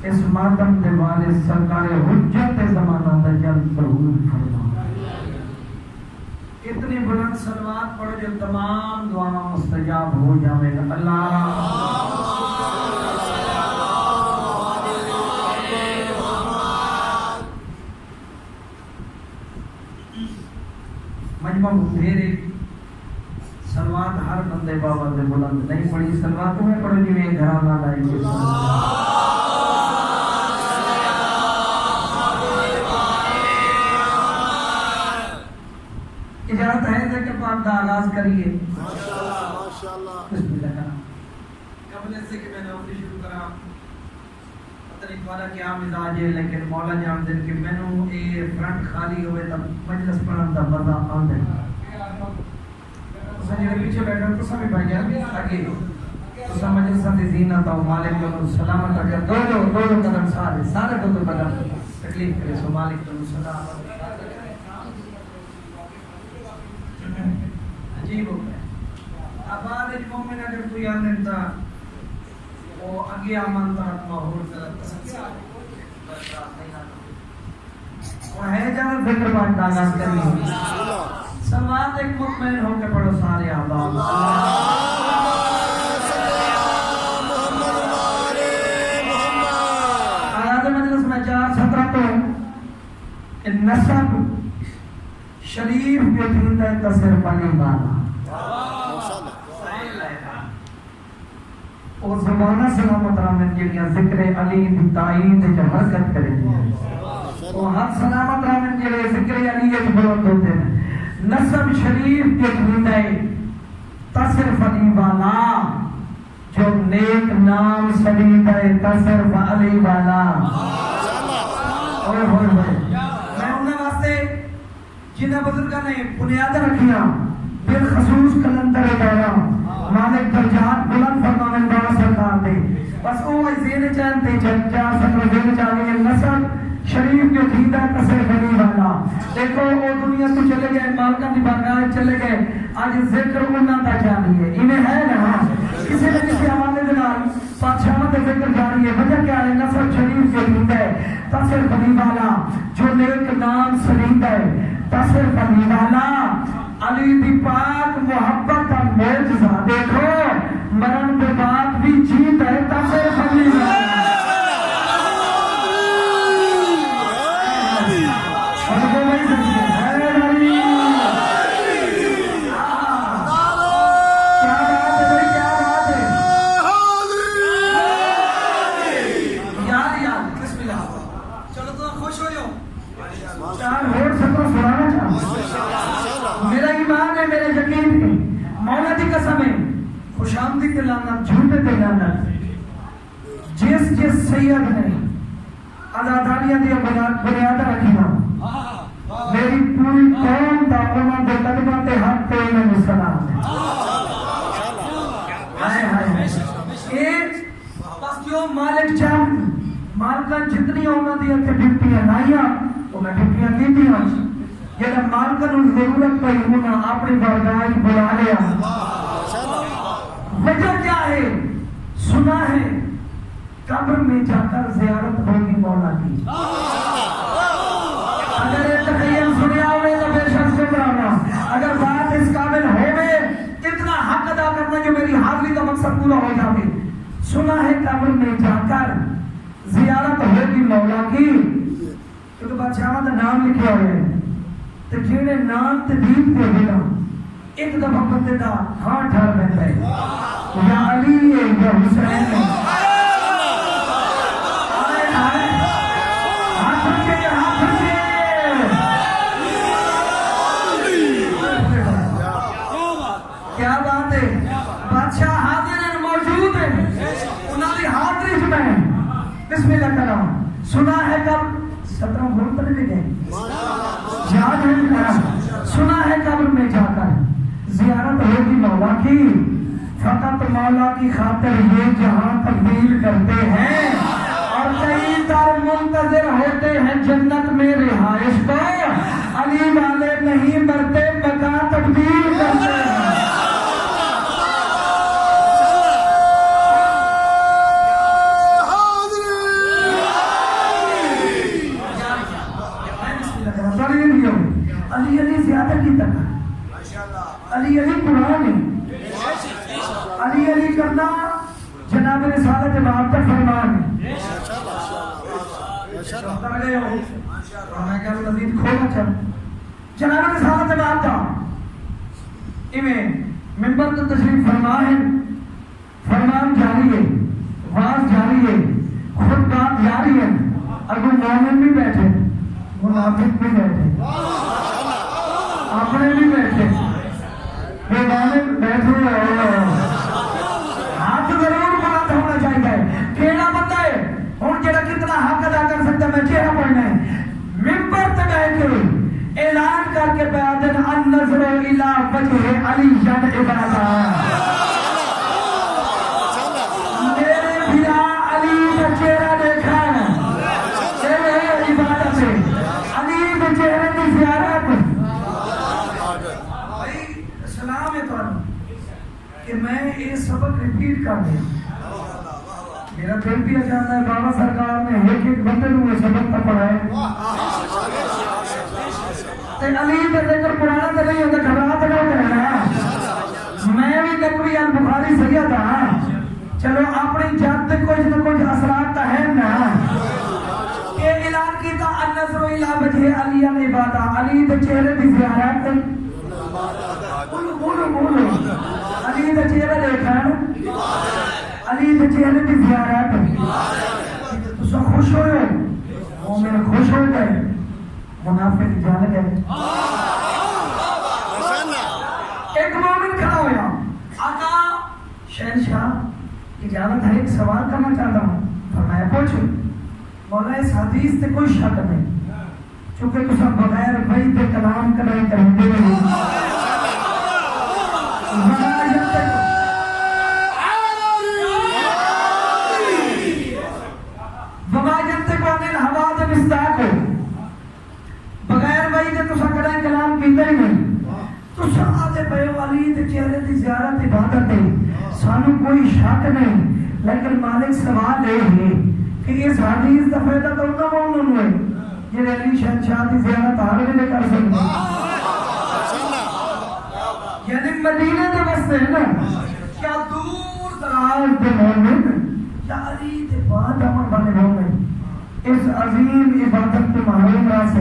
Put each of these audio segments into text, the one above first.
اس ماتم دے والے سرکار حجت زمانہ دا جلد ظہور فرما. اتنی بلند صلوات پڑھو جو تمام دعاؤں مستجاب ہو جاوے گا. اللہ مجمع میرے صلوات ہر بندے بابا دے بلند نہیں پڑھی. صلوات تمہیں پڑھو جی میں گھرانا لائی گے. اجازت ہے کہ پاک دا آغاز کریے. بسم اللہ. قبل سے کہ میں نوزی شروع کرا پتہ نہیں پارا کیا مزاج ہے لیکن مولا جان دن کہ میں نو اے فرنٹ خالی ہوئے تب مجلس پڑھن دا مزہ آندے. سنجھے پیچھے بیٹھا تو سبھی بھائی جان آگے تو سب مجلس دی زینت و مالک کو سلامت اگر دو قدم سارے دو قدم تکلیف کرے سو مالک کو سلامت. عجیب ہو گئے. آباد ایک مومن اگر کوئی آنے تا وہ اگے آمان تحت ماحول تسلسل وہ ہے جانت ذکر بات داغاز کرنی. سلوات ایک مطمئن ہو کے پڑھو سارے آباد. آیات مجلس میں 4:17 تو نسب شریف جو تھیتا ہے تصر پانی بانا اور زبانہ سلامت رحمت جنیا ذکر علی تعین جو حرکت کریں گے وہ ہر سلامت رحمت جنیا ذکر علی جو بلند ہوتے ہیں. نسب شریف جو تھیتا ہے تصر پانی بانا جو نیک نام سلیتا ہے تصر علی بانا. میں انہیں واسطے جنہ بزرگاں نے بنیاد رکھیاں بالخصوص کلندر دورہ مالک درجات بلند فرمانے دورہ سرکار دے بس وہ زین چاہتے چار سکر زین چاہتے نسب شریف جو تھیدہ کسر بنی والا. دیکھو وہ دنیا تو چلے گئے مالکہ دی بارگاہ چلے گئے آج ذکر انہاں تا جانی ہے. انہیں ہے نا کسی نہ کسی حوالے دنال بادشاہ دے ذکر جاری ہے. وجہ کیا ہے؟ نسب شریف جو تھیدہ ہے کسر بنی والا جو نیک نام سلیدہ ہے تصر پانی والا علی دی پاک محبت کا معجزہ. دیکھو مرن کے بعد بھی جیت ہے تصر پانی والا. جس سید نے ازاداریاں دیا بنیاد رکھنا میری پوری قوم دا انہوں دے قدمہ تے حق تے انہوں نے سلام ہے. بس جو مالک چاہتے مالکہ جتنی انہوں دیا کہ ڈپٹیاں نائیاں تو میں ڈپٹیاں کی دیا جنہاں مالکہ نے ضرورت پہ انہوں اپنی بارگاہ بلا لیا. وجہ کیا ہے؟ سنا ہے قبر میں جا کر زیارت ہوگی مولا کی. اگر یہ تخیل سنیا ہوئے تو بے شک سنانا. اگر بات اس قابل ہوئے اتنا حق ادا کرنا جو میری حاضری کا مقصد پورا ہو جاتے. سنا ہے قبر میں جا کر زیارت ہوگی مولا کی. کیونکہ بادشاہ کا نام لکھا ہوئے ہیں تو جنہیں نام تدیب دے دینا ایک دفعہ بندے دا ہاں ٹھار بہتا ہے یا علی ہے یا حسین ہے. کیا بات ہے؟ بادشاہ حاضر ہیں موجود ہیں انہوں نے حاضری میں بسم اللہ کرام. سنا ہے کب 17 بھول پر لے گئے یاد ہے کرام. سنا ہے قبر میں جا کر زیارت ہوگی مولا کی. فقط مولا کی خاطر یہ جہاں تبدیل کرتے ہیں اور کئی تر منتظر ہوتے ہیں جنت میں رہائش کو. علی والے نہیں مرتے مکان تبدیل کرتے ہیں. اتر گئے ہو اور میں کیا مزید کھولا چل جناب رسالت بات تھا ایویں منبر تو تشریف فرما ہے فرمان جاری ہے واز جاری ہے خطبات جاری ہے اگر مومن بھی بیٹھے منافق بھی بیٹھے اپنے بھی بیٹھے بیمانک بیٹھے ہاتھ ضرور بلند ہونا چاہیے کیڑا بندہ ہے ہوں جڑا کتنا حق ادا کر سکتا میں چہرہ پڑھنا ہے منبر تے بیٹھ کے اعلان کر کے بیان النظر الی وجہ علی جن عبادہ میرے بھیا علی کا چہرہ دیکھا عبادت ہے علی کے چہرے کی زیارت بھائی سلام ہے تو کہ میں یہ سبق ریپیٹ کر دیا میرا دل بھی جاتا ہے بابا سرکار نے ایک ایک بندے کو سبق تک پڑھائے علی کا ذکر پرانا تو نہیں ہوتا گھبرا تو نہیں کہنا میں بھی نقوی البخاری سیاح تھا چلو اپنی جات سے کچھ نہ کچھ اثرات تو ہے نا کہ اعلان کیتا النظر الی وجہ علی عبادہ علی کے چہرے کی زیارت بولو بولو بولو علی کا چہرہ دیکھا علی کے چہرے کی زیارت تو خوش ہوئے مومن خوش ہو گئے منافق جان گئے ایک مومن کھڑا ہوا آقا شہنشاہ اجازت ہے ایک سوال کرنا چاہتا ہوں فرمایا پوچھو مولا اس حدیث سے کوئی شک نہیں چونکہ تو سب بغیر وحی کے کلام کریں کرتے ہیں وما ينطق عن الهوى مصداق بغیر وحی کے تو سکڑے کلام کیتے ہی نہیں تو ساتھ پہ والی تے چہرے دی زیارت عبادت ہے سانو کوئی شک نہیں لیکن مالک سوال لے ہے کہ اس حدیث دا فائدہ تو نہ معلوم ہے یہ علی شہنشاہ دی زیارت ہر ویلے کر سکتے یعنی مدینے دے واسطے ہے نا کیا دور دراز دے مومن یا علی دے بعد امر بنے مومن اس عظیم عبادت کے محروم رہا سے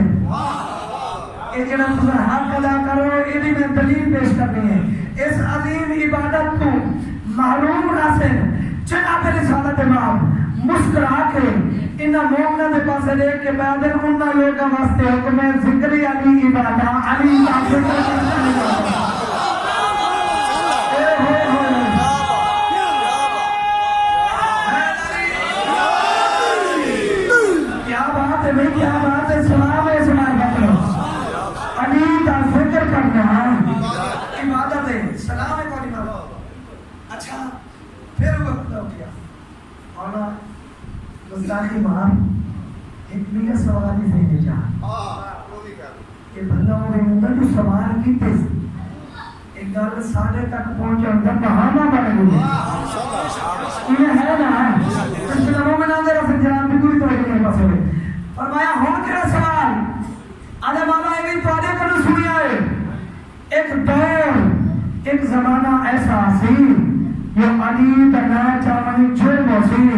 یہ جنہاں تمہیں حق ادا کرو یہ بھی میں دلیل پیش کرنی ہے اس عظیم عبادت کو محروم رہا سے جناب رسالت امام مسکرا کے انہاں مومنہ دے پاسے لے کے بیادر انہاں لوگاں واسطے حکم ہے ذکر علی عبادہ علی عبادہ کیا بات ہے سلام ہے سلام علی کا ذکر کرنا عبادت ہے سلام ہے کون عبادت اچھا پھر وقت ہو گیا مولا گستاخی مار ایک بھی سوال ہی نہیں چاہا کہ بھلا ہو رہے ہوں جو سوال کی تیز ایک گل سارے تک پہنچے اندر بہانا بڑھ گئی انہیں ہے نا اس کے نموں میں نہ ذرا پھر جناب بھی کوئی طرح کے پاس ہوئے فرمایا ہون کیا سوال آدھے مولا ایوین تو آدھے کرنے سنیا ہے ایک دور ایک زمانہ ایسا سی جو علی تنا چاہمانی چھوڑ موسی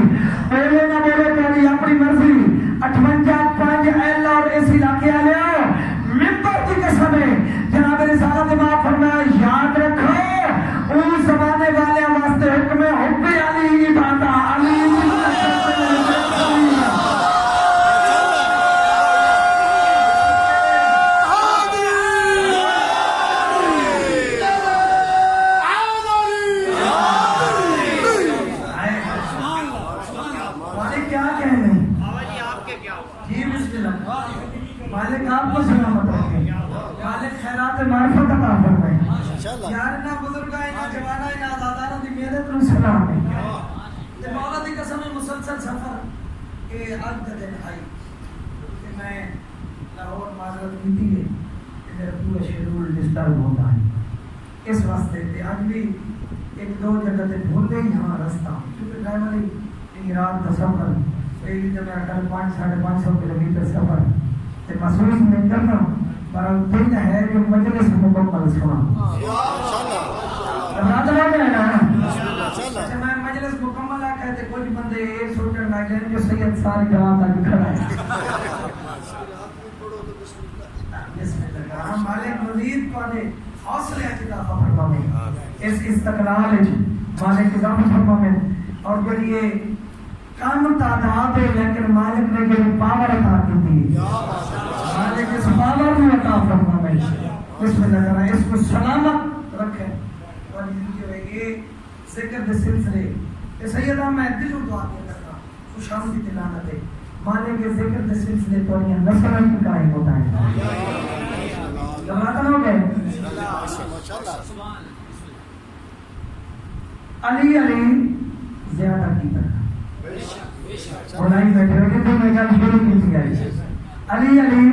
پہلے نہ بولے کہ علی اپنی مرضی 58 ایل اور اس علاقے آلے ہو ممبر کی قسم ہے جناب رسالت امام فرمایا یاد رکھو ان زمانے والے واسطے حکم حب علی عبادہ علی مالک آپ کو سلامت رکھے مالک خیرات معرفت عطا فرمائے یار نہ بزرگاں نہ جواناں نہ آزاداں دی محنت نو سلام ہے تے مولا دی قسم مسلسل سفر کہ اج دا دن آئی کہ میں لاہور معذرت کیتی ہے کہ میرا پورا شیڈول ڈسٹرب ہوتا ہے اس واسطے تے اج بھی ایک دو جگہ تے بھولے ہی ہاں رستہ کیونکہ ڈرائیور رات کا سفر پہلی جب میرا کل 500-550 کلومیٹر سفر تے محسوس نہیں کرنا پر دل ہے جو مجلس مکمل سنا رات لوگ ہے نا اچھا میں مجلس مکمل آ کہتے کچھ بندے یہ سوچنے لگے جو سید ساری جواب تک کھڑا ہے مالک مزید پانے حوصلے اضافہ فرماوے اس استقلال مالک اضافہ فرماوے اور جو یہ کم تعداد ہے لیکن مالک نے جو پاور عطا کی تھی مالک اس پاور کو عطا فرماوے اس میں نظر آئے اس کو سلامت رکھے اور یہ ذکر دے سلسلے سیدہ میں دل و دعا دے رکھا خوش آمدی دلانت ہے مالک کے ذکر دے سلسلے تو یہ نصر کی قائم ہوتا ہے جماعتن ہو گئے علی علی زیادہ کی طرح بولائی بیٹھے ہوگی تو میں کل شروع کی تھی آئی علی علی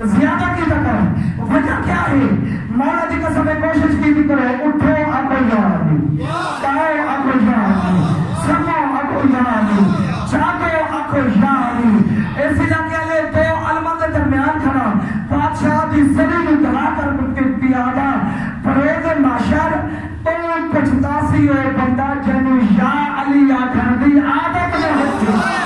زیادہ کی طرح وجہ کیا ہے مولا جی کا سمیں کوشش کی بھی کرو اٹھو اکو جانی کاؤ اکو جانی سمو اکو جانی جاگو اکو جانی اس علاقے لے دو علمہ کے درمیان کھڑا بادشاہ دی زمین دھلا کر کے پیادہ پرویز معاشر تو پچھتاسی ہوئے بندہ جنو یا علی یا گھردی عادت میں ہوتی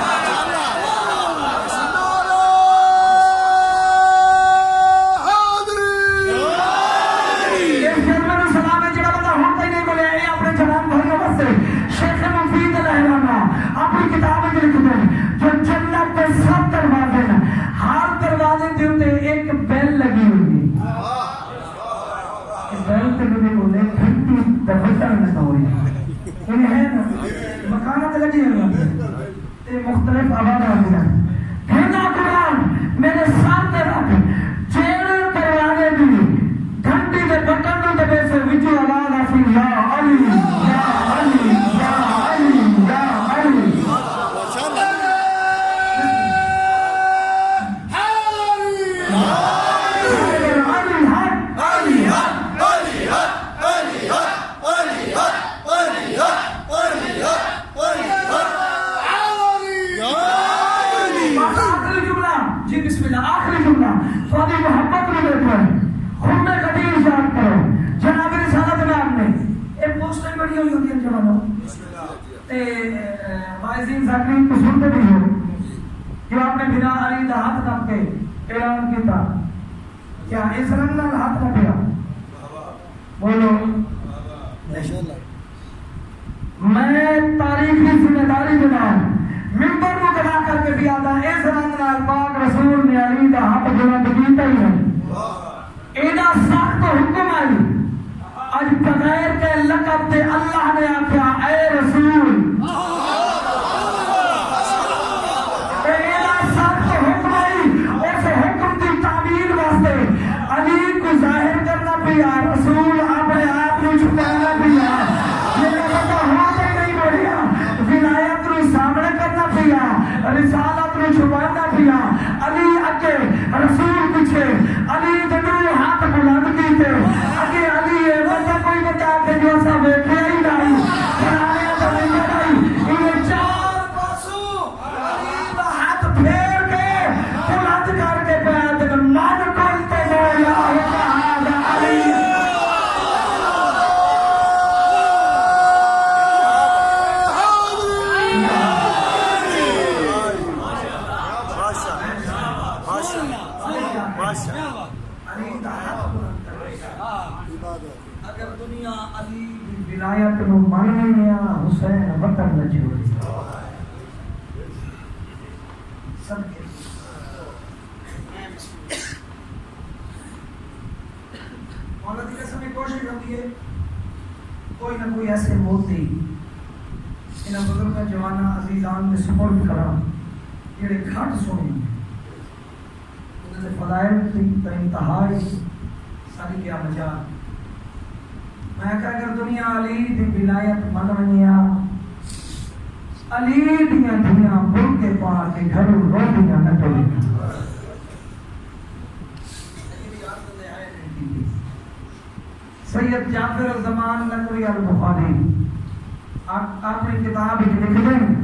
مکانات لگی ہیں مختلف آباد آتی ہیں بھینا قرآن میرے سامنے رکھ چیڑ کروانے بھی گھنٹی کے بٹن دبے سے وچو آواز آسی یا علی یا علی یا علی یا علی سوادی محبت میں دیکھو خون میں قدیر یاد کرو جناب رسالت میں آپ نے ایک پوسٹیں بڑی ہوئی ہوتی ہیں جوانوں وائزین ذاکرین کو سنتے بھی ہو جو آپ نے بنا علی دا ہاتھ نہ کے اعلان کی تھا کیا اس رنگ نہ ہاتھ نہ پیا بولو میں تاریخی ذمہ داری بناؤں ممبر کو کھڑا کر کے بھی آتا اس رنگ نال پاک رسول نے علی دا ہاتھ بلند کیتا ہی ہے اینا سخت حکم آئی اج بغیر کے لقب تے اللہ نے آکھیا اے رسول اینا سخت حکم آئی اس حکم کی تعمیل واسطے علی کو ظاہر کرنا پیا رسول اپنے آپ کو چھپانا پیا یہ لقب ہاتھ نہیں بڑھیا ولایت کو سامنے کرنا پیا رسالت کو چھپانا پیا علی اگے رسول پیچھے علی جنو ہاتھ بلند کیتے اگے علی ہے بندہ کوئی بتا کے جو سا بیٹھے ہی نہیں کرانے تو نہیں نہیں یہ چار پاسو علی کا ہاتھ پھیر کے بلند کر کے بیعت من کلتے مولا وقعاد علی اگر دنیا علی ولایت نو ماننی ہے حسین وطن نہ چھوڑی سب کے مولا دی قسم میں کوشش ہوتی ہے کوئی نہ کوئی ایسے موتی انہاں بزرگاں جواناں عزیزان میں سپرد کرا جڑے گھٹ سنی انہاں دے فضائل کی انتہائی ساری کیا مجال میں کہا اگر دنیا علی دی ولایت منونیا علی دیا دنیا بل کے پا کے گھر رو دیا نہ ٹولی سید جعفر الزمان نقوی البخاری اپنی کتاب لکھ دیں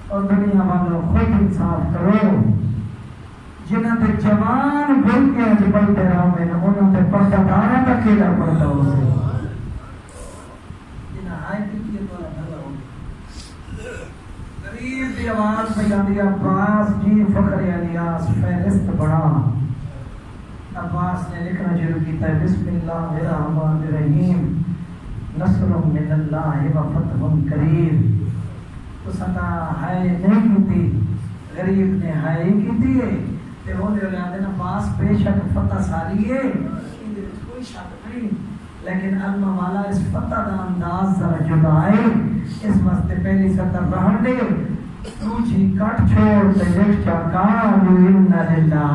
اور دنیا والوں خود انصاف کرو جنہاں تے جوان بل کے اجبل تیرا میں انہوں تے پردہ دارہ تک کیلا پڑتا ہو سے غریب دی آواز میں جاندی عباس جی فخر الیاس فہرست بڑا عباس نے لکھنا شروع کیا ہے بسم اللہ الرحمن الرحیم نصر من اللہ و فتح قریب. تو ستا ہائے نہیں کی غریب نے ہائے کی ہے تے وہ دے لے نا پاس بے شک فتح ساری ہے ان دے کوئی شک نہیں لیکن علم والا اس فتح دا انداز ذرا جدا ہے. اس واسطے پہلی سطر رہن دے دوسری کٹ چھوڑ تے دیکھ چاکا ان للہ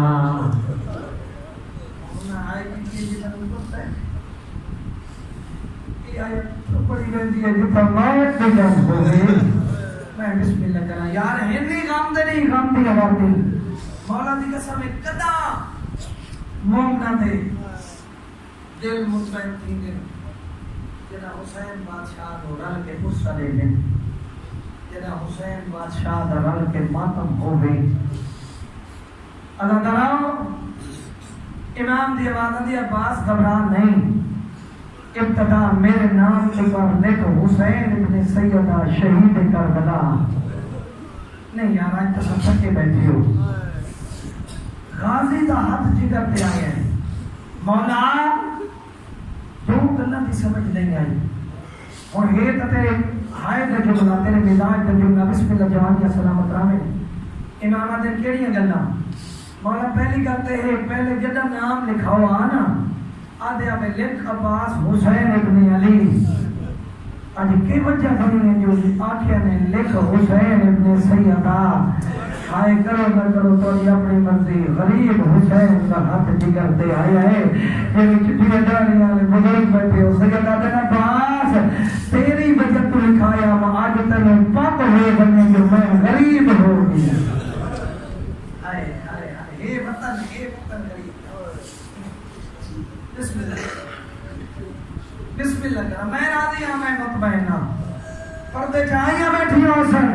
بڑی گندی ہے جو فرمائت بھی جان ہو گئی. میں بسم اللہ کرا یار ہندی غم دے نہیں غم دی آواتی مولا دی قسم کدا مومنا دے دل مطمئن تھی دن جنا حسین بادشاہ دو رل کے غصہ لے لیں جنا حسین بادشاہ دو رل کے ماتم ہو گئی. اللہ دراؤ امام دی آواز دی عباس گھبرا نہیں ابتدا میرے نام کے پر لکھ حسین ابن سیدہ شہید کربلا. نہیں یار آج تو سب سکے بیٹھی ہو غازی دا ہاتھ جگر پہ آئے ہیں مولا دو گلہ بھی سمجھ نہیں آئی اور یہ تے ہائے دا جملہ تیرے مزاج دا جملہ بسم اللہ جوانی سلامت رامے امامہ دن کیڑی ہیں گلہ مولا پہلی کرتے ہیں پہلے جدہ نام لکھا ہوا آنا آدھے میں لکھ عباس حسین ابن علی آج کی وجہ بنی ہے جو آنکھیں نے لکھ حسین ابن سیدہ آئے کرو نہ کرو تو یہ اپنی مرضی غریب حسین کا ہاتھ جگر دے آیا ہے یہ چٹھیاں ڈالی والے بزرگ بیٹھے ہو سیدہ دن عباس تیری وجہ تو لکھایا آج تنہیں پاک ہوئے بنے جو میں غریب ہو گیا. آئے آئے آئے یہ وطن غریب بسم اللہ کرا میں راضی ہوں میں مطمئن ہوں پردے چاہیاں بیٹھی ہوں سن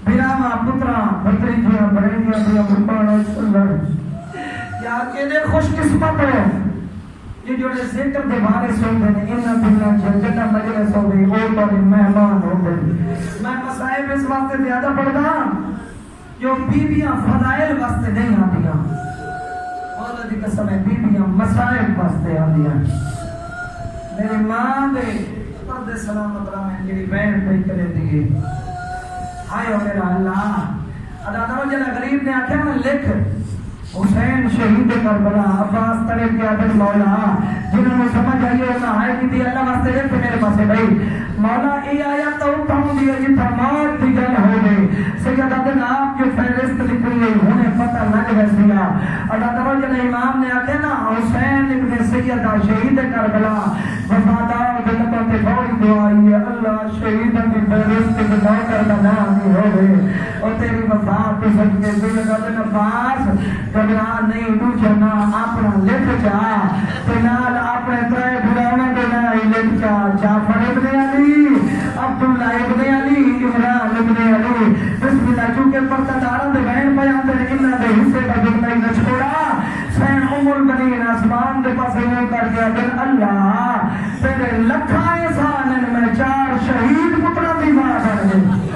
بیراما پترا بھتری جیاں بڑھنیاں دیا مپانا سلر یا اکیلے خوش قسمت ہو یہ جو ذکر دے بارے سو دینے انہا دلہ جنہ مجلس ہو گئی وہ پر مہمان ہو گئی. میں مسائب اس واسطے زیادہ پڑھ گا جو بیویاں فضائل واسطے نہیں آتیاں مولا دی قسم ہے بیویاں مسائب واسطے آتیاں. میری ماں دے پردے سلامت رامین جیڑی بین پہ کرے دیئے ہائے ہو میرا اللہ اللہ تعالیٰ جنہ غریب نے آکھا میں لکھ حسین شہید کربلا عباس طریق کے عدد مولا جنہوں نے سمجھ آئیے انہا ہائے کی دی اللہ واسطے لکھ میرے پاسے بھائی مولا ای آیا تو اتاؤں دیا جی فرمات دی جن ہو گئی سیدہ دن آپ جو فہرست لکھ رہی ہے انہیں پتہ لگ رسیا اللہ تعالیٰ جنہ امام نے آکھا نا حسین ابن سیدہ شہید کربلا وفادار دلتوں کے فوری دعائی ہے اللہ شہیدہ کی فہرست کے دعا کرنا نامی ہو گئے اور تیری وفات تو سب کے دل کا دن پاس گھبرا نہیں تو جنا اپنا لکھ جا تنال اپنے ترے بھرانے دینا ہی لکھ جا جعفر ابن علی عبداللہ ابن علی عمران ابن علی بسم اللہ چونکہ پرتداران دے بہن بیان دے انہا دے حصے کا جملہ ہی نہ چھوڑا سین البنین آسمان دے پاس ہوں کر گیا دل اللہ تیرے لکھائیں سانن میں 4 شہید پترہ دی ماں کر گئے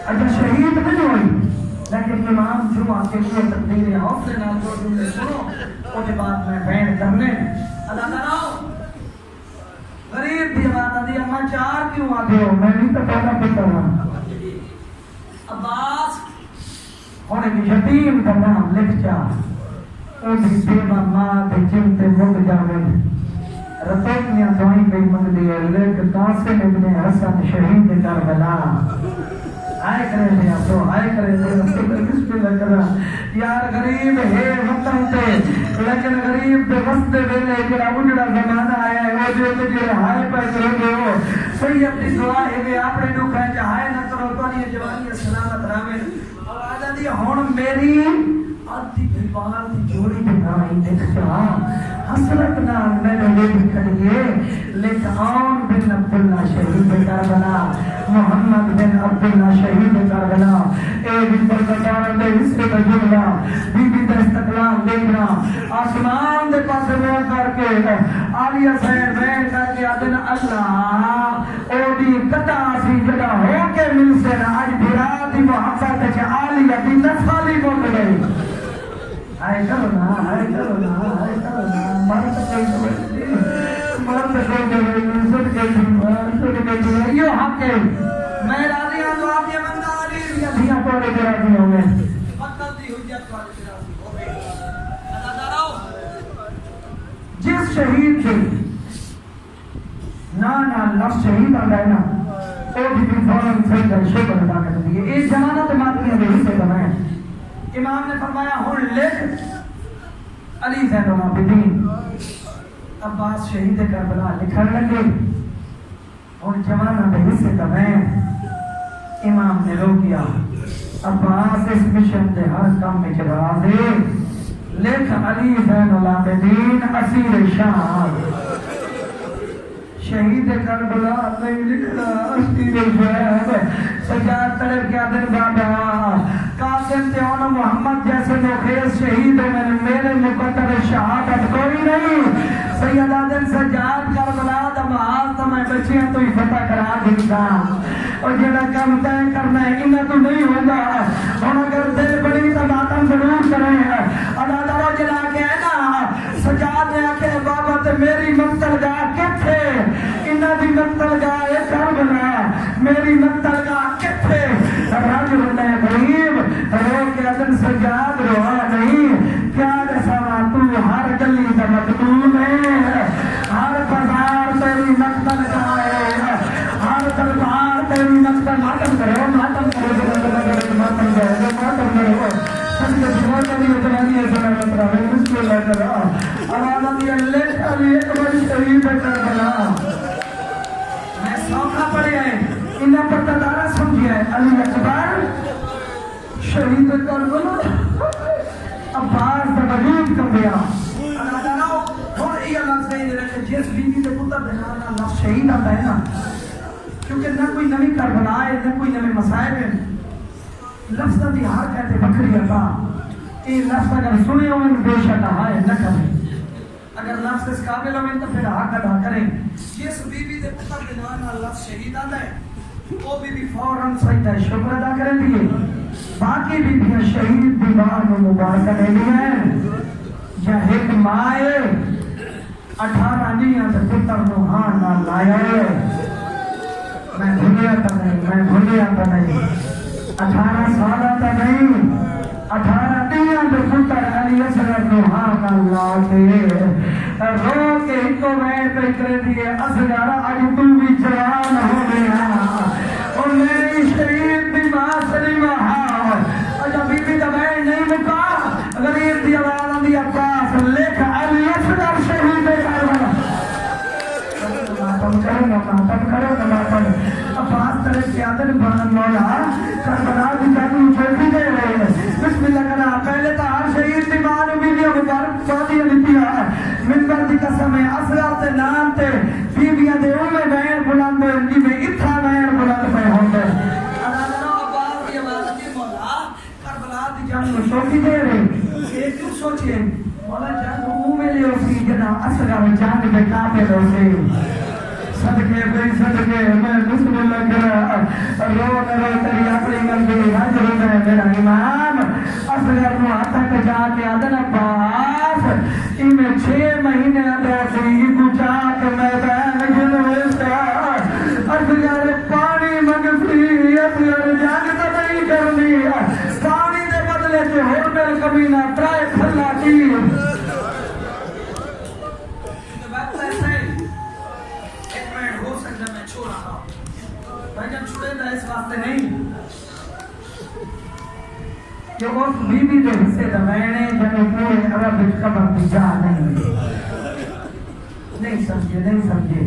اگر شہید نہیں ہوئی لیکن امام جمعہ کے لیے تقدیر حوصلے نام کو جملے سنو اس کے بعد میں بین کرنے اللہ تعالیٰ غریب بھی بات دی اما 4 کیوں آتے ہو میں نہیں تو پہلا پتر ہوں عباس ہونے کی یتیم کا نام لکھ جا اوٹھی بیوہ ماں دے چمتے مگ جاوے رتوکیاں دعائیں پہ منگ دیئے لکھ قاسم ابن حسن شہید کربلا آئے کرے لیا تو آئے کرے لیا بسم اللہ کرا یار غریب ہے وطن تے لیکن غریب دے وسط ویلے جڑا اجڑا زمانہ آیا ہے وہ جو تجھے ہائے پہ کرو گے سید دی دعا ہے کہ اپنے دکھ ہے چاہے نہ کرو تو یہ جوانی سلامت رامن اور آجا دی ہون میری آدھی بھیبار دی جوڑی بنائی دیکھ جا حسرت نام میں نے بھی کھڑیے لکھ آن بن عبداللہ شہید کربلا محمد بن عبداللہ شہید کربلا اے بن برکتار دے حصے کا جملہ بی بی دا استقلال دیکھنا آسمان دے پاس وہ کر کے آلیہ سین بین کر کے آدھنا اللہ او دی قطع سی جگہ ہو کے مل سے نا آج بھرا دی محبت ہے آلیہ دی نفالی بول گئی آئے کرو نا آئے یہ حق ہے میں راضی ہوں تو آپ یہ بندہ علی دیا توڑے کے راضی ہوں گے جس شہید کے نا لفظ شہید آ گئے نا وہ بھی فوراً سجدہ شکر ادا کر دیے ایک زمانہ تو مات میں نہیں سے دمائے امام نے فرمایا ہن لکھ علی زین العابدین عباس شہید کربلا لکھن لگے اور زمانہ نہیں سے دمائے امام نے رو کیا عباس اس مشن دے ہر کام میں جواب دے لکھ علی زین العابدین اسیر شام شہید کربلا نہیں لکھنا اسیر شام سجاد طلب کیا دن بابا قاسم تیون محمد جیسے مخیز شہید میرے مقدر شہادت کوئی نہیں سیدہ دن سجاد کربلا دماغ تمہیں بچیاں تو ہی فتح کرا دیتا اور جڑا کام طے کرنا ہے انہیں تو نہیں ہوگا اور اگر دل بڑی تو ماتم ضرور کریں اللہ تعالیٰ جلا کے ہے نا سجاد نے آکے بابا تے میری مقتل گاہ کتھے انہیں بھی مقتل گاہ کربلا میری مقتل گاہ کتھے رجل نے غریب رو کے ادن سجاد روا نہیں کیا رسوا تو ہر گلی کا مقتول ہے ہر بازار تیری مقتل گاہ ہے ہر دربار تیری مقتل ماتم کرو ماتم کرو ماتم کرو سجدہ جوان نبی اتنانی ہے صلی اللہ علیہ وسلم بسم اللہ کرا آواز علی علی اکبر شریف کربلا میں سوکھا پڑے ہیں انہیں پر تدارہ سمجھیا ہے علی اکبر شہید کربلا عباس دا وجود کم گیا اللہ تعالیٰ اور یہ لفظ نہیں رکھے جس بیوی دے پتر بنانا لفظ شہید آتا ہے نا کیونکہ نہ کوئی نمی کربلا ہے نہ کوئی نمی مسائب ہے لفظ دی ہر کہتے بکری عطا یہ لفظ اگر سنے ہوئے بے شک ہے نہ کریں اگر لفظ اس قابل ہوئے تو پھر حق ادا کریں جس بیوی دے پتر بنانا لفظ شہید آتا ہے وہ بھی فوراً سجدہ شکر ادا کریں دیئے باقی بھی شہید بیمار میں مبارکہ لے لیا ہے یا ایک مائے 18 نیاں سے پتر نوحان نہ لایا ہے میں بھولیا تا نہیں 18 سالہ تا نہیں 18 نیاں سے پتر علی اصغر نوحان نہ لایا رو کے ہکو میں پکرے دیئے اصغر اج تو بھی جوان ہو گیا اور میری شہید بھی ماں سلیمہ اجا بی بی دبائے نہیں مکا غریب دی آواز دی عباس لکھ علی اصغر شہید کربلا ماتم کرو ماتم عباس طرف کی عدل مولا کربلا دی جانو چوٹی دے رہے بسم اللہ کرنا پہلے تا ہر شہید دی مانو بی بی مبارک چوٹی لپیا منبر دی قسم ہے اصغر تے نام تے بی بی دے اومے بین بلند ہوئے جی میں اتھا بین بلند پہ ہوں گے جانو شوقی دے رہے ایک کیوں سوچئے مولا جانو اومے لے اسی جنا اصغر جان میں کافر ہوسے صدقے میں بسم اللہ کرا رو تری اپنی مندی حجر میں میرا امام اصغر نو ہاتھا جا کے آدن عباس میں 6 مہینے اندر کو جا کے میدان جنوستا اصغر پانی مگفی اصغر جان تو نہیں کرنی پانی دے بدلے سے ہوٹل کمینہ ترائے پھلا کی اس واسطے نہیں کہ اس بی بی دے حصے دمائنے جنہیں پورے عرب خبر بھی جا نہیں سمجھے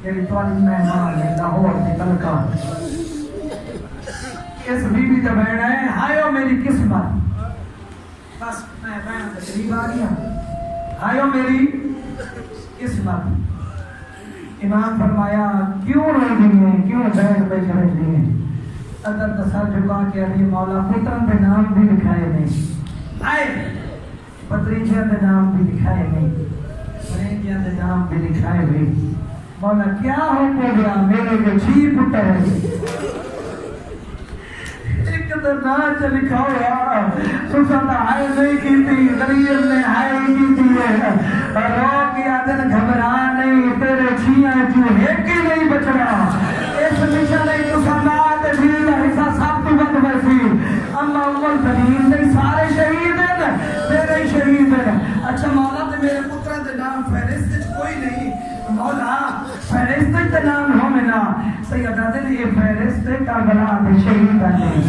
کہ توالد مہمان ہے لاہور کی تلکہ اس بی بی دمائنے ہائیو میری قسمت بس میں بیان سے قریب آ گیا ہائیو میری قسمت امام فرمایا کیوں رو گئی ہیں کیوں بین پہ چڑھ گئی ہیں اگر دسا جھکا کے ابھی مولا پترن پہ نام بھی لکھائے نہیں آئے پتریجیاں پہ نام بھی لکھائے نہیں پریجیاں پہ نام بھی لکھائے نہیں مولا کیا ہو گیا میرے کے 6 پتر ہیں ایک تو ناچ لکھا ہوا تسا تو ہائے نہیں کی غریب نے ہائے کی ہے رو کیا دن گھبرا نہیں تیرے چھیاں چوہے کی نہیں بچنا اس مشن نہیں تسا نات بھی حصہ سب تو بند ویسی اما عمر تنین نہیں سارے شہید ہیں تیرے شہید ہیں اچھا مولا تے میرے پتران دے نام فہرست کوئی نہیں مولا فہرست تے نام ہو منا سیدہ دن یہ فہرست کربلا دے شہید ہیں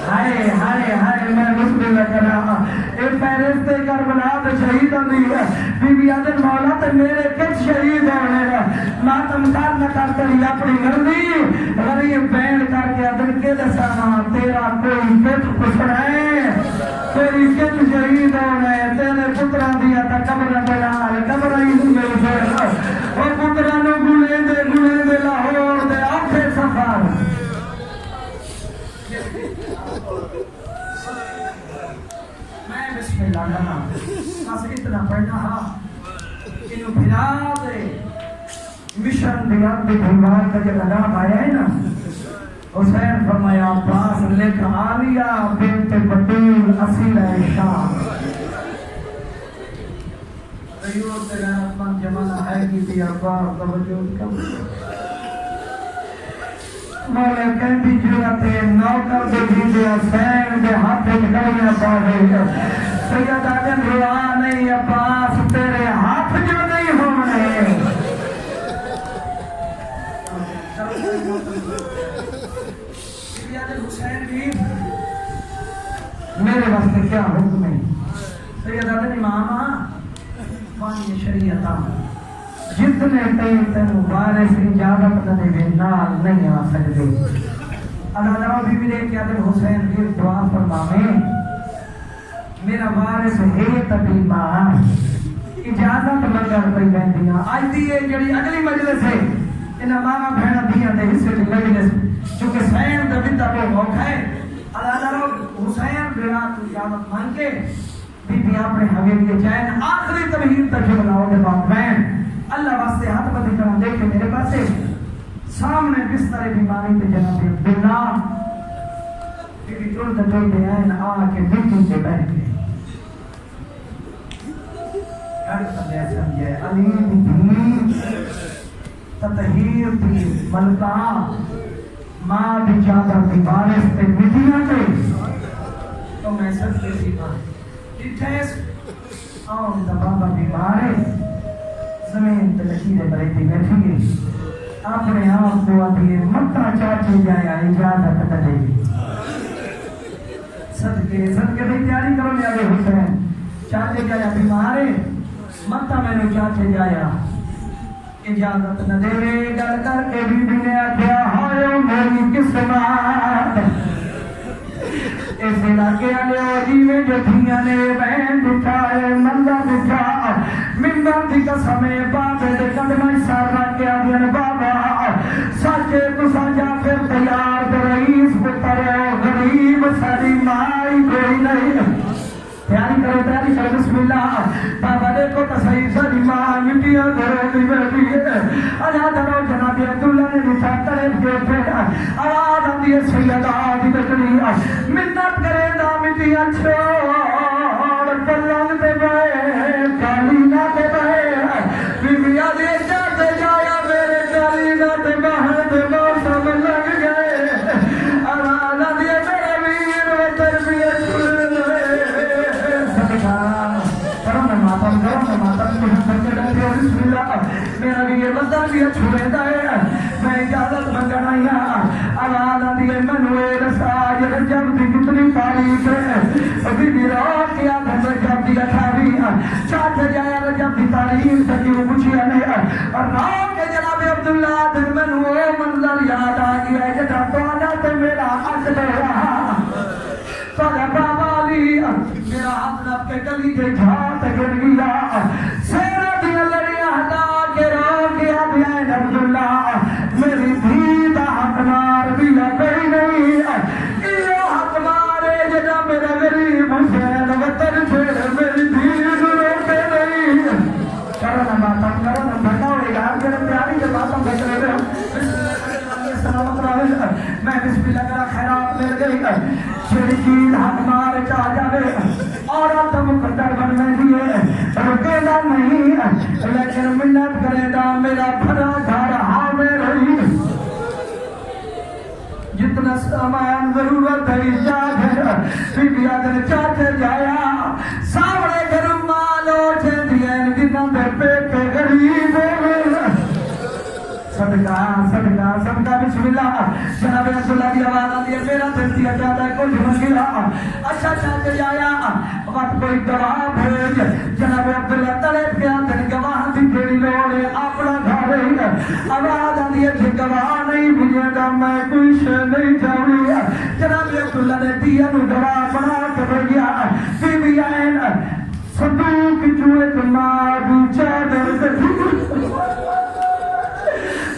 ہائے ہائے ہائے میں مسلم کر رہا یہ فہرست کربلا دے شہید ہیں بی بی آدن مولا تے میرے کچھ شہید ہونے گا ماتم کار نہ کر کری اپنی گردی غریب بین کر کے آدن کے دسانا تیرا کوئی کچھ پسرائے تیری کچھ شہید ہونے تیرے پتران دیا تا قبر بلال قبر ہی دے پھر وہ پترانو گلے دے لاہور دے آنکھے سفر میں بسم اللہ کرنا بس اتنا پڑھنا ہاں انہوں پھرا دے مشن دیات دی بھلوان کا جب عذاب آیا ہے نا حسین فرمایا عباس لکھ آلیا بنت بطول اصیل شام ایور تیرا رحمان جمانہ ہے کی تھی عباس توجہ کم مولا کہتی جراتے نوکر دے جیدے حسین دے ہاتھ نکلیا پاہے سید آدم روا نہیں عباس تیرے ہاتھ جو نہیں ہونے حسین بھی میرے واسطے کیا حکم ہے سید آدم امامہ فانی شریعتہ جتنے کئی تن وارث اجازت نہ نال نہیں آ سکتے اللہ تعالیٰ بھی میرے کہ آدم حسین کی دعا فرمائے میرا وارث ہے تبھی ماں اجازت مگر پہ بہندیاں آج دیئے جڑی اگلی مجلس ہے انہاں ماما بہنہ دیاں دے حصے دی مجلس چونکہ سین دا بدہ کو موقع ہے اللہ تعالیٰ حسین بنا تو اجازت مان کے بی بی اپنے حویلی چین آخری تمہیر تک بلاؤ دے بعد بہن اللہ واسطے ہاتھ بدی کرنا دیکھے میرے پاسے سامنے بستر بیماری تے جناب عبداللہ بی بی ٹولتا ٹولتے آئین آ کے مٹی سے بیٹھ گئے گھر سمجھے سمجھے علیم بھی تطہیر بھی ملکہ ماں بھی چادر بھی بارش تے مٹیاں تے تو میں سب کے سیما ٹھیس آن دا بابا بیمارے زمین تے لکیرے بریتی بیٹھی گئی اپنے آپ کو آدھیے مکہ چاچے جائے اجازت دے گی صدقے بھی تیاری کرو لیا گے حسین چاچے جایا بیمارے مکہ میں نے چاچے جایا اجازت نہ دے گل کر کے بی بی نے آکھیا ہائے میری قسمت اس علاقے والے جیویں جو تھیاں نے بہن دکھائے مندا دکھا منبر دی قسم بابے دے قدماں سار رکھ کے آدھین بابا سچے تسا جا پھر تیار دے رئیس پتر غریب ساری مائی کوئی نہیں تیاری کرو بسم اللہ بابا دیکھو تصحیح ساری ماں مٹیاں گھروں دی بیٹھی ہے اللہ درو جناب عبداللہ نے نچا طرف کے پھر آواز آتی ہے سیدہ دی بکری منت کرے دا مٹیاں چھوڑ پلنگ دے بائے کالینا دے بائے بی بی آدھی جاتے جایا میرے کالینا دے بائے دے موسم لگ گئے آواز آتی ہے میرے ویر و تربیت میرا بھی یہ بندہ بھی چھوڑے دائے میں اجازت منگنا یا آواز آتی ہے منوے رساج رجب دی کتنی تاریخ ہے ابھی بھی روح کیا تھا رجب دی 18 چاہتے جایا رجب دی تاریخ تکیوں پوچھیا نہیں اور روح کے جناب عبداللہ دن منوے منظر یاد آگیا ہے جتا تو آنا تو میرا حق دے رہا سارا بابا علی میرا حق نب کے گلی کے جھات گر گیا سیرہ دیا لڑیا ہٹا کے رو کیا بیائن عبداللہ میری دھیدہ حق مار بھی لگئی نہیں یہ حق مارے جنا میرا غریب حسین وطن چھوڑ میری دھید روکے نہیں کرنا باتم کرنا بھٹا ہوئے گا آپ کے پیاری کے باتم بچ رہے ہیں میں بسم اللہ کرا خیرات مل گئی شرکین حق مار چاہ جاوے عورت مقدر بن میں دیئے رکے دا نہیں لیکن منت کرے دا میرا بھرا گھر حاضر رہی جتنا سامان ضرورت ہے جاگر بی بی آدھر چاہتے جایا سامنے گرم مالو چھے دین گنا دے پہ کے غریب صدقہ صدقہ صدقہ بسم اللہ جناب عبداللہ کی آواز آتی ہے میرا دل دیا جاتا ہے کچھ مشکلہ اچھا چاہتے جایا وقت کوئی گواہ بھیج جناب عبداللہ تڑپ گیا دن گواہ دی تیری لوڑے اپنا گھر ہے آواز آتی ہے کہ گواہ نہیں بھیجے گا میں کوئی شے نہیں جاؤں جناب عبداللہ نے دیا نو گواہ بنا کر گیا بی بی آئین صدوق جو ایک مادو چادر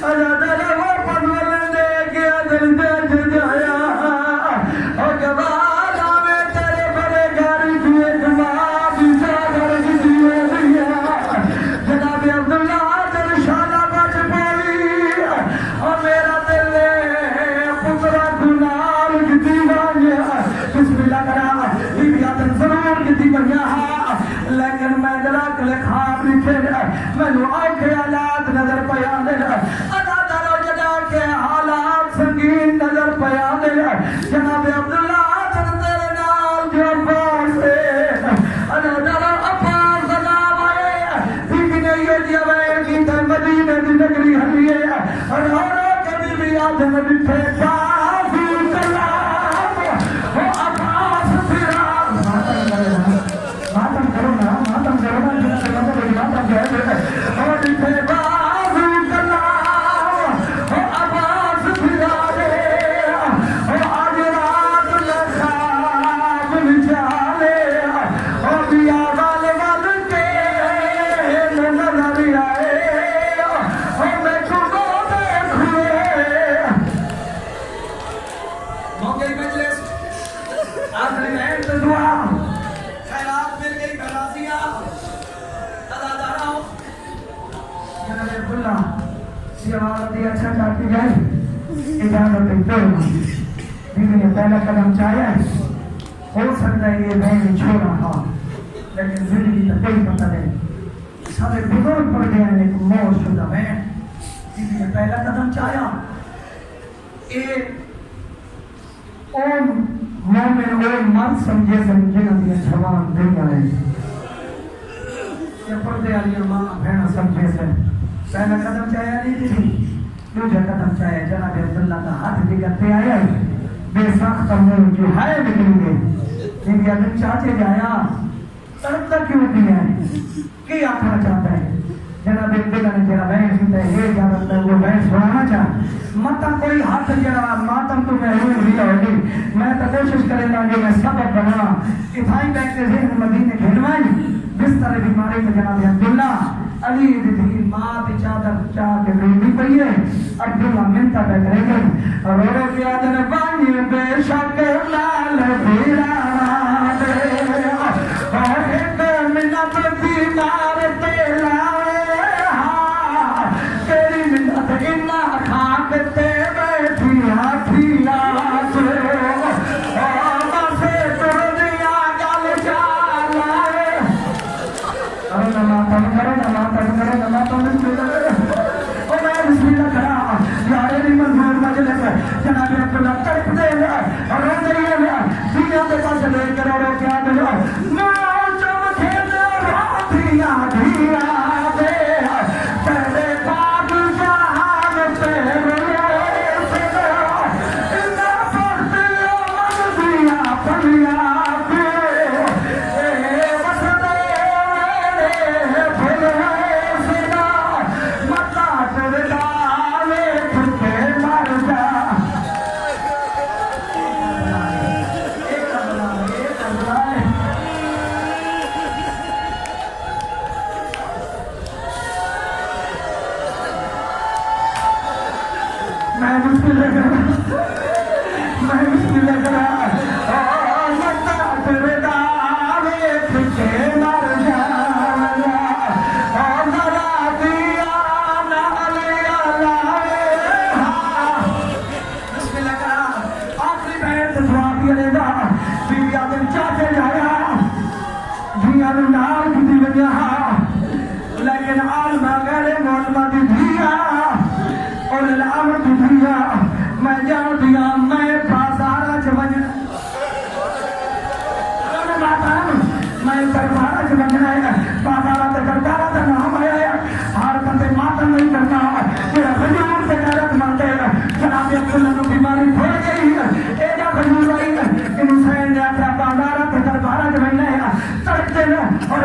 اللہ تعالیٰ وہ پدولن دے گیا دل دے جایا اور گواہ نامے تیرے بڑے گھر کی ایک ماں بھی چادر کی دیئے دیا جناب عبداللہ جن شالہ بچ پائی اور میرا دل پترہ گنار کی دیوانیا بسم اللہ کرا بی بی آدن ضرور کی دیوانیا لیکن میں دلک لکھاب لکھے میں نو آئے خیالات نظر پیانے سنگین نظر پیانے جناب عبداللہ جن تیرے نال جو عباس ہے اللہ عباس سلام آئے بی بی نے یہ دیا ویر کی تے مدینہ دی نگری ہلی ہے اور اوروں کے بی بی آدھے نبی تھے بازی کلام وہ عباس فراغ ماتم کرو نا ماتم کرو نا جنہ سے ماتم کہہ دے اور تھے اچھا چاہتی جائے اجازت دو بی بی نے پہلا قدم چاہیا ہو سکتا ہے یہ بہن چھوڑا ہاں لیکن زندگی کا کوئی پتہ نہیں سارے بزرگ پڑ گئے ہیں لیکن موت شدہ بہن بی بی نے پہلا قدم چاہیا اون مومن اون مرد سمجھے سمجھنا دیا جوان دنیا ہے یہ پردے علی ماں بہن سمجھے سے پہلا قدم چاہیا نہیں تھی دوسرا قدم چاہے جناب عبداللہ کا ہاتھ دکھتے آیا بے ساختہ منہ جو ہے نکلیں گے لیکن اگر چاچے جایا تڑپتا کیوں دیا ہے کیا آخرا چاہتا ہے جناب عبداللہ نے تیرا بہن سیتا ہے یہ جانتا ہے وہ بہن سنانا چاہ مطا کوئی ہاتھ جڑا ماتم تو محروم بھی ہوگی میں تو کوشش کرے گا کہ میں سبب بنا اتھائی بیٹھ کے ذہن مدینے کھلوائی بستر بیماری میں جناب عبداللہ علی دی ماں دی چادر چاہ کے روٹی پئی ہے عبداللہ منتا پہ کرے گا رو رو کے آدھن بانی بے شک لال بھیرا دے اور ایک منت بیمار تیلائے ہاں تیری منت انہ خاک تے بیٹھی ہاتھی آسے اور بسے تر دیا گل چالائے اور نماتم کرو نماتم کرو نماتم بسم اللہ کرو اور میں بسم اللہ کرا یارے نہیں منظور مجلس جناب عبداللہ تڑپ دے گا اور رو دے گا دنیا کے پاس لے کر اور کیا دے گا موچم کھیلے راتھیا دھیا دے پہلے پاک جہان پہلے سے انہا پرتیا من دیا پڑیا میں بسم اللہ کرا دنیا لیکن عالم غیر معلومہ دی دنیا اور الامر دی دنیا میں جان دیا میں بازارہ چوجنا میں دربارہ چوجنا ہے بازارہ تے دربارہ تے نام آیا ہے ہر بندے ماتم نہیں کرنا میرا غیور سے غیرت مانتے ہیں جناب عبداللہ نو بیماری پھوڑ گئی ہے اے جا غیور آئی ہے کہ حسین نے اپنا بازارہ تے دربارہ چوجنا ہے تڑکتے ہیں اور